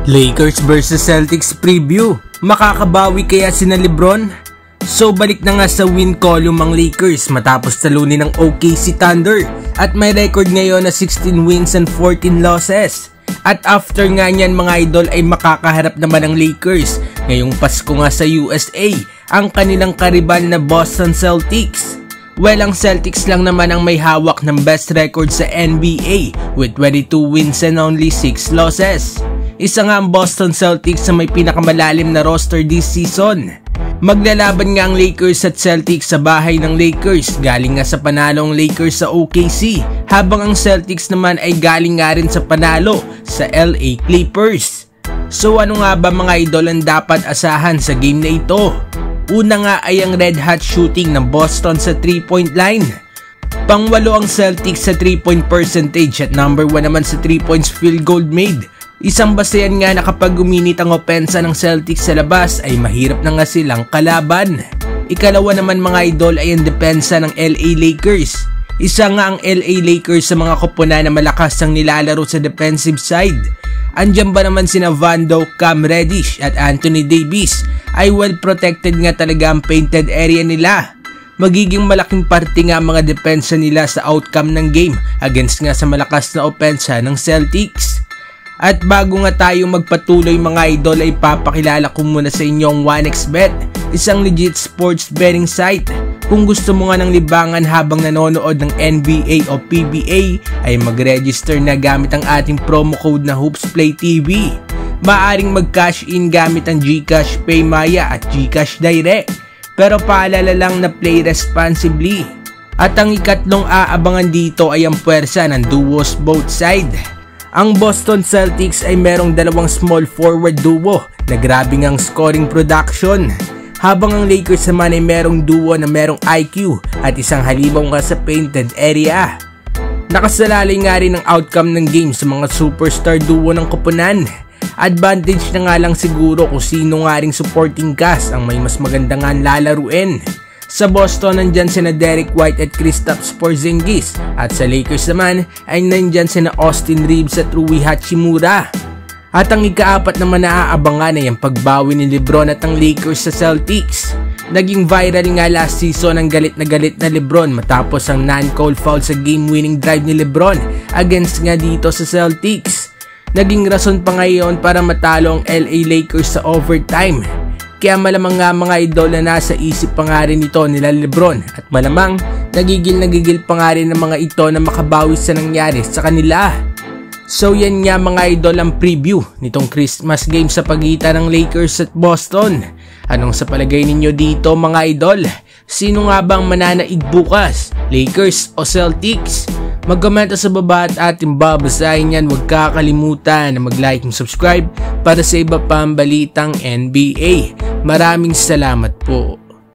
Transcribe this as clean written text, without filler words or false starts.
Lakers vs Celtics preview. Makakabawi kaya sina LeBron? So balik na nga sa win column ang Lakers matapos talunin ng OKC Thunder at may record ngayon na 16 wins and 14 losses. At after nga niyan mga idol ay makakaharap naman ang Lakers ngayong Pasko nga sa USA ang kanilang karibal na Boston Celtics. Well, ang Celtics lang naman ang may hawak ng best record sa NBA with 22 wins and only 6 losses. Isa nga ang Boston Celtics sa may pinakamalalim na roster this season. Maglalaban nga ang Lakers at Celtics sa bahay ng Lakers galing nga sa panalo ang Lakers sa OKC, habang ang Celtics naman ay galing nga rin sa panalo sa LA Clippers. So ano nga ba mga idol ang dapat asahan sa game na ito? Una nga ay ang red hot shooting ng Boston sa 3-point line. Pangwalo ang Celtics sa 3-point percentage at number 1 naman sa 3 points field goal made. Isang basehan nga na kapag uminit ang opensa ng Celtics sa labas ay mahirap na nga silang kalaban. Ikalawa naman mga idol ay ang depensa ng LA Lakers. Isa nga ang LA Lakers sa mga koponan na malakas ang nilalaro sa defensive side. Andyan ba naman sina Vando, Cam Reddish at Anthony Davis ay well protected nga talaga ang painted area nila. Magiging malaking parte nga mga depensa nila sa outcome ng game against nga sa malakas na opensa ng Celtics. At bago nga tayo magpatuloy mga idol ay papakilala ko muna sa inyo ang 1xBet, isang legit sports betting site. Kung gusto mo nga ng libangan habang nanonood ng NBA o PBA ay mag-register na gamit ang ating promo code na HoopsPlayTV. Maaring mag-cash in gamit ang GCash, PayMaya at GCash Direct. Pero paalala lang na play responsibly. At ang ikatlong aabangan dito ay ang puwersa ng duos both side. Ang Boston Celtics ay merong dalawang small forward duo na grabe ngang scoring production, habang ang Lakers naman ay merong duo na merong IQ at isang halimaw nga sa painted area. Nakasalalay nga rin ang outcome ng game sa mga superstar duo ng koponan. Advantage na nga lang siguro kung sino nga ring supporting cast ang may mas maganda nga lalaruin. Sa Boston nandyan sina Derek White at Kristaps Porzingis, at sa Lakers naman ay nandyan sina Austin Reeves at Rui Hachimura. At ang ikaapat naman na aabangan ay ang pagbawi ni LeBron at ang Lakers sa Celtics. Naging viral nga last season ang galit na LeBron matapos ang non-call foul sa game-winning drive ni LeBron against nga dito sa Celtics. Naging rason pa ngayon para matalo ang LA Lakers sa overtime. Kaya malamang nga mga idol na nasa isip pa nga rin ito nila LeBron, at malamang nagigil pa nga rin ng mga ito na makabawi sa nangyari sa kanila. So yan nga mga idol ang preview nitong Christmas game sa pagitan ng Lakers at Boston. Anong sa palagay ninyo dito mga idol? Sino nga bang mananaig bukas? Lakers o Celtics? Mag-comment sa baba at ating babasahin yan. Huwag kakalimutan na mag-like and subscribe para sa iba pang balitang NBA. Maraming salamat po.